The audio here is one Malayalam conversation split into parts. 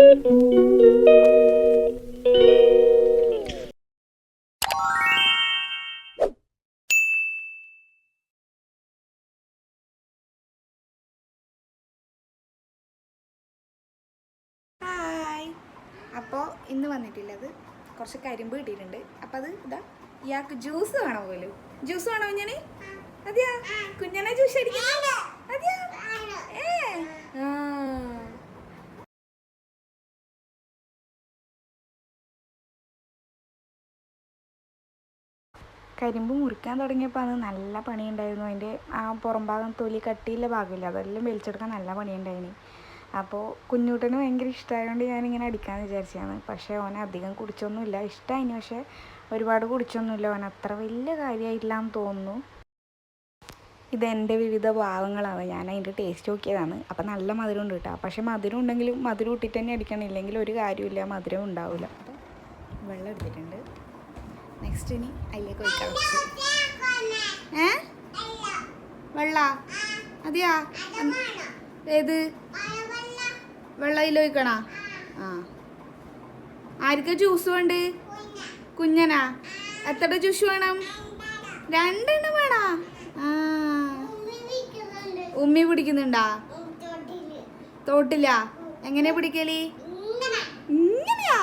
അപ്പോൾ ഇന്ന് വന്നിട്ടില്ലത് കുറച്ച് കരിമ്പ് കിട്ടിയിട്ടുണ്ട്. അപ്പം അത് ഇതാ ഇയാൾക്ക് ജ്യൂസ് വേണോ പോലും. ജ്യൂസ് വേണോ ഞാൻ? അതെയാ കുഞ്ഞനെ ജ്യൂസ് അടിക്കുന്നു. അതെയാ കരിമ്പ് മുറിക്കാൻ തുടങ്ങിയപ്പോൾ അത് നല്ല പണിയുണ്ടായിരുന്നു. അതിൻ്റെ ആ പുറം ഭാഗം തൊലി കട്ടിയുള്ള ഭാഗമില്ല, അതെല്ലാം വലിച്ചെടുക്കാൻ നല്ല പണിയുണ്ടായിന്. അപ്പോൾ കുഞ്ഞൂട്ടന് ഭയങ്കര ഇഷ്ടമായതുകൊണ്ട് ഞാനിങ്ങനെ അടിക്കാമെന്ന് വിചാരിച്ചതാണ്. പക്ഷേ ഓൻ അധികം കുടിച്ചൊന്നുമില്ല. ഇഷ്ടമായിന്, പക്ഷേ ഒരുപാട് കുടിച്ചൊന്നുമില്ല. ഓൻ അത്ര വലിയ കാര്യമായിട്ടില്ലാന്ന് തോന്നുന്നു. ഇതെൻ്റെ വിവിധ ഭാവങ്ങളാണ്, ഞാൻ അതിൻ്റെ ടേസ്റ്റ് നോക്കിയതാണ്. അപ്പം നല്ല മധുരം ഉണ്ട് കേട്ടോ. പക്ഷേ മധുരം ഉണ്ടെങ്കിലും മധുരം ഇട്ടിട്ട് തന്നെ അടിക്കണം, ഇല്ലെങ്കിൽ ഒരു കാര്യമില്ല, മധുരം ഉണ്ടാവില്ല. അപ്പം വെള്ളം എടുത്തിട്ടുണ്ട്. നെക്സ്റ്റ് ഇനി അതിലേക്ക് ഒഴിക്കാൻ വെച്ചു. വെള്ള അതെയാ? ഏത് വെള്ളം അതിൽ ഒഴിക്കണ? ആർക്കാ ജ്യൂസ് വേണ്ട? കുഞ്ഞനാ? എത്ര ജ്യൂസ് വേണം? 2 എണ്ണം വേണോ? ഉമ്മി പിടിക്കുന്നുണ്ടാ? തോട്ടില്ല? എങ്ങനെയാ പിടിക്കല്? ഇങ്ങനെയാ?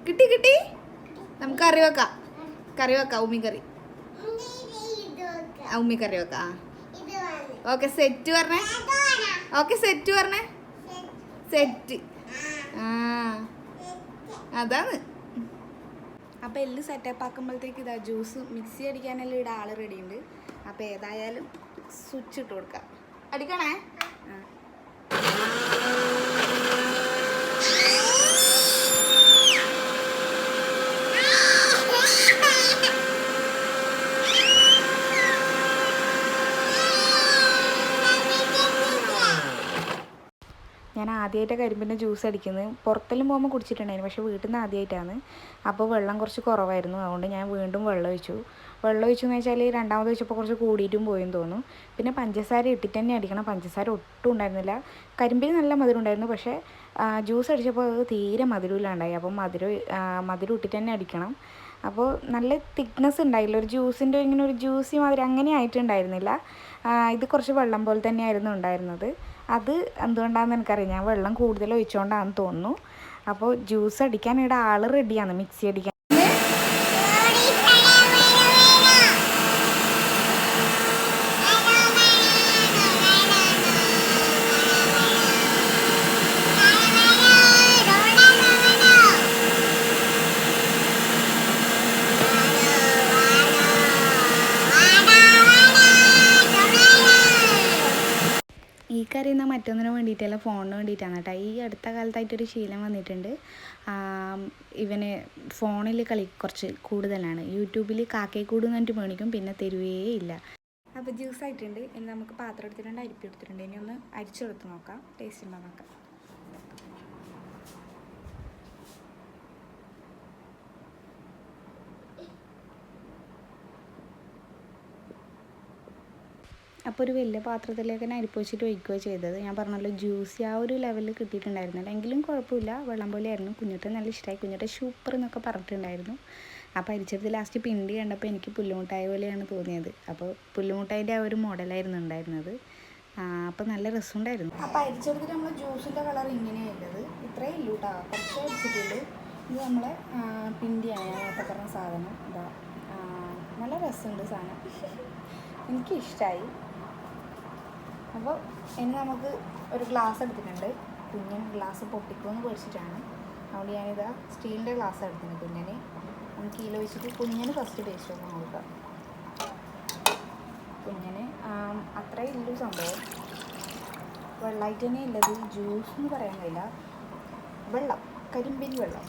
കിട്ടി കിട്ടി. നമുക്ക് കറി വെക്കാം, കറി വെക്കാം, ഉമ്മിക്കറി. ഉമ്മിക്കറി വെക്കാം. ഓക്കെ സെറ്റ് പറഞ്ഞേ. ഓക്കെ സെറ്റ് പറഞ്ഞേ. സെറ്റ്. അതാണ്. അപ്പോൾ എല്ലാം സെറ്റപ്പ് ആക്കുമ്പോഴത്തേക്ക് ഇതാ ജ്യൂസ് മിക്സി അടിക്കാനെല്ലാം ഇവിടെ ആൾ റെഡി ഉണ്ട്. അപ്പോൾ ഏതായാലും സ്വിച്ച് ഇട്ട് കൊടുക്കാം. അടിക്കണേ. ഞാൻ ആദ്യമായിട്ട് കരിമ്പിൻ്റെ ജ്യൂസ് അടിക്കുന്നത്. പുറത്തെല്ലാം പോകുമ്പോൾ കുടിച്ചിട്ടുണ്ടായിരുന്നു, പക്ഷേ വീട്ടിൽ നിന്ന് ആദ്യമായിട്ടാണ്. അപ്പോൾ വെള്ളം കുറച്ച് കുറവായിരുന്നു, അതുകൊണ്ട് ഞാൻ വീണ്ടും വെള്ളം ഒഴിച്ചു. വെള്ളം ഒഴിച്ചെന്ന് വെച്ചാൽ രണ്ടാമത് വെച്ചപ്പോൾ കുറച്ച് കൂടിയിട്ടും പോയെന്ന് തോന്നുന്നു. പിന്നെ പഞ്ചസാര ഇട്ടിട്ട് തന്നെ അടിക്കണം. പഞ്ചസാര ഒട്ടും ഉണ്ടായിരുന്നില്ല. കരിമ്പിന് നല്ല മധുരം ഉണ്ടായിരുന്നു, പക്ഷേ ജ്യൂസ് അടിച്ചപ്പോൾ അത് തീരെ മധുരമില്ലാണ്ടായി. അപ്പോൾ മധുരം ഇട്ടിട്ട് തന്നെ അടിക്കണം. അപ്പോൾ നല്ല തിക്നെസ് ഉണ്ടായില്ല, ഒരു ജ്യൂസിൻ്റെ ഇങ്ങനെ ഒരു ജ്യൂസി മാതിരി അങ്ങനെ ആയിട്ടുണ്ടായിരുന്നില്ല. ഇത് കുറച്ച് വെള്ളം പോലെ തന്നെയായിരുന്നു ഉണ്ടായിരുന്നത്. അത് എന്തുകൊണ്ടാണെന്ന് എനിക്കറിയാം, ഞാൻ വെള്ളം കൂടുതൽ ഒഴിച്ചുകൊണ്ടാണെന്ന് തോന്നുന്നു. അപ്പോൾ ജ്യൂസ് അടിക്കാൻ ഇവിടെ ആൾ റെഡിയാണ്, മിക്സി അടിക്കാൻ. ഈ കറിയുന്ന മറ്റൊന്നിനും വേണ്ടിയിട്ടല്ല, ഫോണിന് വേണ്ടിയിട്ടാണ് കേട്ടോ. ഈ അടുത്ത കാലത്തായിട്ടൊരു ശീലം വന്നിട്ടുണ്ട്. ഇവന് ഫോണിൽ കളി കുറച്ച് കൂടുതലാണ്. യൂട്യൂബിൽ കാക്കയെക്കൂട് എന്നിട്ട് മേടിക്കും, പിന്നെ തരുവേ ഇല്ല. അപ്പോൾ ജ്യൂസ് ആയിട്ടുണ്ട്. ഇനി നമുക്ക് പാത്രം എടുത്തിട്ടുണ്ട്, അരിപ്പി എടുത്തിട്ടുണ്ട്. ഇനി ഒന്ന് അരിച്ചെടുത്ത് നോക്കാം, ടേസ്റ്റ് ഉണ്ടോ നോക്കാം. അപ്പോൾ ഒരു വലിയ പാത്രത്തിലേക്ക് തന്നെ അരിപ്പ് വെച്ചിട്ട് ഒഴിക്കുകയോ ചെയ്തത്. ഞാൻ പറഞ്ഞല്ലോ ജ്യൂസി ആ ഒരു ലെവലിൽ കിട്ടിയിട്ടുണ്ടായിരുന്നില്ല, എങ്കിലും കുഴപ്പമില്ല, വെള്ളം പോലെയായിരുന്നു. കുഞ്ഞിട്ട് നല്ല ഇഷ്ടമായി. കുഞ്ഞിട്ട് സൂപ്പർ എന്നൊക്കെ പറഞ്ഞിട്ടുണ്ടായിരുന്നു. അപ്പോൾ അരിച്ചെടുത്ത് ലാസ്റ്റ് പിണ്ടി കണ്ടപ്പോൾ എനിക്ക് പുല്ലുമുട്ടായ പോലെയാണ് തോന്നിയത്. അപ്പോൾ പുല്ലുമുട്ടായിൻ്റെ ആ ഒരു മോഡലായിരുന്നു ഉണ്ടായിരുന്നത്. അപ്പോൾ നല്ല രസമുണ്ടായിരുന്നു. അപ്പോൾ അരിച്ചെടുത്തിട്ട് നമ്മൾ ജ്യൂസിൻ്റെ കളർ ഇങ്ങനെയുള്ളത് ഇത്രയേ ഉള്ളൂ കേട്ടോ, കുറച്ച് അരിച്ചിട്ടുള്ളൂ. ഇത് നമ്മളെ പിണ്ടിയാണ്, ഞാൻ നേരത്തെ പറഞ്ഞ സാധനം. ഇതാ നല്ല രസമുണ്ട് സാധനം, എനിക്കിഷ്ടമായി. അപ്പോൾ ഇനി നമുക്ക് ഒരു ഗ്ലാസ് എടുത്തിട്ടുണ്ട്. കുഞ്ഞൻ ഗ്ലാസ് പൊട്ടിക്കുമെന്ന് പേടിച്ചിട്ടാണ്, അതുകൊണ്ട് ഞാനിതാ സ്റ്റീലിൻ്റെ ഗ്ലാസ് എടുത്തിട്ടുണ്ട്. കുഞ്ഞന് നമുക്ക് ഇതിൽ വെച്ചിട്ട് കുഞ്ഞന് ഫസ്റ്റ് ടേസ്റ്റ് ഒന്ന് നോക്കാം. കുഞ്ഞന് അത്രേ ഉള്ളൂ സംഭവം. വെള്ളമായിട്ട് തന്നെ ഉള്ളത്, ജ്യൂസ് എന്ന് പറയാൻ കഴിയില്ല, വെള്ളം, കരിമ്പിൻ വെള്ളം.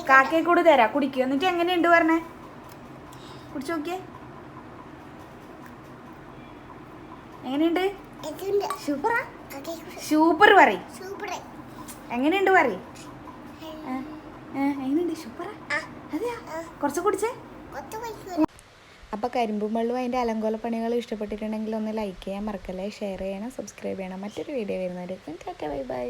കാക്കയെക്കൂട് തരാ, കുടിക്കുക. എന്നിട്ട് എങ്ങനെയുണ്ട് പറഞ്ഞേ, കുടിച്ചു നോക്കിയേ, എങ്ങനെയുണ്ട്? സൂപ്പറാ? സൂപ്പർ പറയും. എങ്ങനെയുണ്ട് പറയും? എങ്ങനെയുണ്ട്? സൂപ്പറാ? അതെയാ? കുറച്ച് കുടിച്ചേ. അപ്പോൾ കരിമ്പും വെള്ളവും അതിൻ്റെ അലങ്കോല പണികൾ ഇഷ്ടപ്പെട്ടിട്ടുണ്ടെങ്കിൽ ഒന്ന് ലൈക്ക് ചെയ്യാൻ മറക്കല്ലേ, ഷെയർ ചെയ്യണം, സബ്സ്ക്രൈബ് ചെയ്യണം. മറ്റൊരു വീഡിയോ വരുന്നവരേക്കും ടാറ്റ ബൈ ബൈ.